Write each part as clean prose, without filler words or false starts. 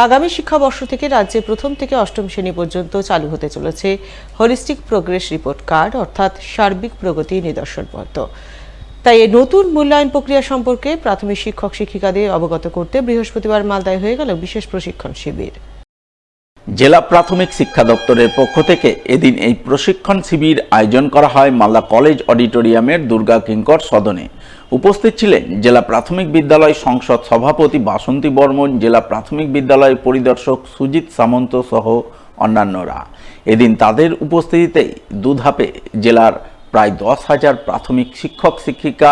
আগামী শিক্ষাবর্ষ থেকে রাজ্যে প্রথম থেকে অষ্টম শ্রেণী পর্যন্ত চালু হতে চলেছে হোলিস্টিক প্রোগ্রেস রিপোর্ট কার্ড, অর্থাৎ সার্বিক প্রগতি নিদর্শনপত্র। তাই এই নতুন মূল্যায়ন প্রক্রিয়া সম্পর্কে প্রাথমিক শিক্ষক শিক্ষিকাদের অবগত করতে বৃহস্পতিবার মালদায় হয়ে গেল বিশেষ প্রশিক্ষণ শিবির। জেলা প্রাথমিক শিক্ষা দপ্তরের পক্ষ থেকে এদিন এই প্রশিক্ষণ শিবির আয়োজন করা হয় মালদা কলেজ অডিটোরিয়ামের দুর্গা কিঙ্কর সদনে। উপস্থিত ছিলেন জেলা প্রাথমিক বিদ্যালয় সংসদ সভাপতি বাসন্তী বর্মন, জেলা প্রাথমিক বিদ্যালয় পরিদর্শক সুজিত সামন্ত সহ অন্যান্যরা। এদিন তাদের উপস্থিতিতেই দুধাপে জেলার প্রায় 10,000 প্রাথমিক শিক্ষক শিক্ষিকা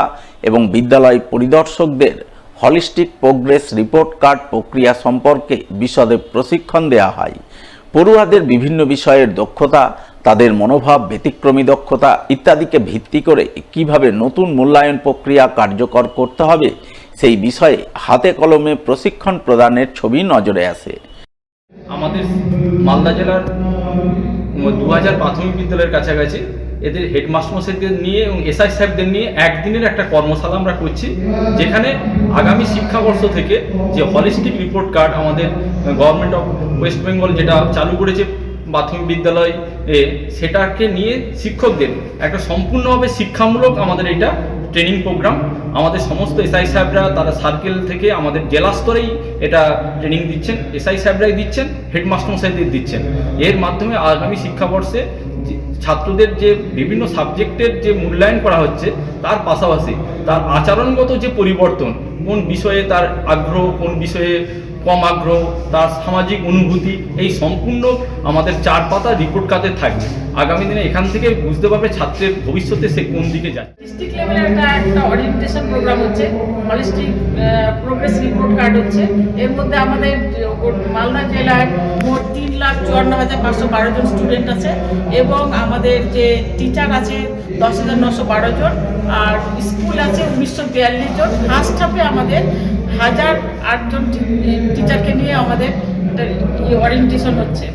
এবং বিদ্যালয় পরিদর্শকদের হলিস্টিক প্রোগ্রেস রিপোর্ট কার্ড প্রক্রিয়া সম্পর্কে বিশদে প্রশিক্ষণ দেওয়া হয়। পড়ুয়াদের বিভিন্ন বিষয়ের দক্ষতা, তাদের মনোভাব, ব্যতিক্রমী দক্ষতা ইত্যাদিকে ভিত্তি করে কিভাবে নতুন মূল্যায়ন প্রক্রিয়া কার্যকর করতে হবে সেই বিষয়ে হাতে কলমে প্রশিক্ষণ প্রদানের ছবি নজরে আসে। আমাদের মালদা জেলার 2000 প্রাথমিক বিদ্যালয়ের কাছাকাছি এদের হেডমাস্টারদের নিয়ে এবং এসআই সাহেবদের নিয়ে একদিনের একটা কর্মশালা আমরা করছি, যেখানে আগামী শিক্ষাবর্ষ থেকে যে হলিস্টিক রিপোর্ট কার্ড আমাদের গভর্নমেন্ট অফ ওয়েস্ট বেঙ্গল যেটা চালু করেছে প্রাথমিক বিদ্যালয় সেটাকে নিয়ে শিক্ষকদের একটা সম্পূর্ণভাবে শিক্ষামূলক আমাদের এটা ট্রেনিং প্রোগ্রাম। আমাদের সমস্ত এসআই সাহেবরা তারা সার্কেল থেকে আমাদের জেলা স্তরেই এটা ট্রেনিং দিচ্ছেন, এসআই সাহেবরাই দিচ্ছেন, হেডমাস্টার মশাইদের দিচ্ছেন। এর মাধ্যমে আগামী শিক্ষাবর্ষে ছাত্রদের যে বিভিন্ন সাবজেক্টের যে মূল্যায়ন করা হচ্ছে তার পাশাপাশি তার আচরণগত যে পরিবর্তন, কোন বিষয়ে তার আগ্রহ, কোন বিষয়ে কম আগ্রহ, তার সামাজিক অনুভূতি, এই সম্পূর্ণ আমাদের 4 পাতা রিপোর্ট কার্ডে থাকবে। আগামী দিনে এখান থেকে বুঝতে পারবে ছাত্রের ভবিষ্যতে সে কোন দিকে যায়। ডিস্ট্রিক্ট লেভেলে একটা অরিয়েন্টেশন প্রোগ্রাম হচ্ছে, হলিস্টিক প্রোগ্রেস রিপোর্ট কার্ড হচ্ছে। এর মধ্যে আমাদের মালদা জেলায় মোট 3,54,512 জন স্টুডেন্ট আছে এবং আমাদের যে টিচার আছে 10,912 জন, আর স্কুল আছে 1942 জন। ফার্স্ট হাফে আমাদের 1008 জন টিচারকে নিয়ে আমাদের ওরিয়েন্টেশন হচ্ছে।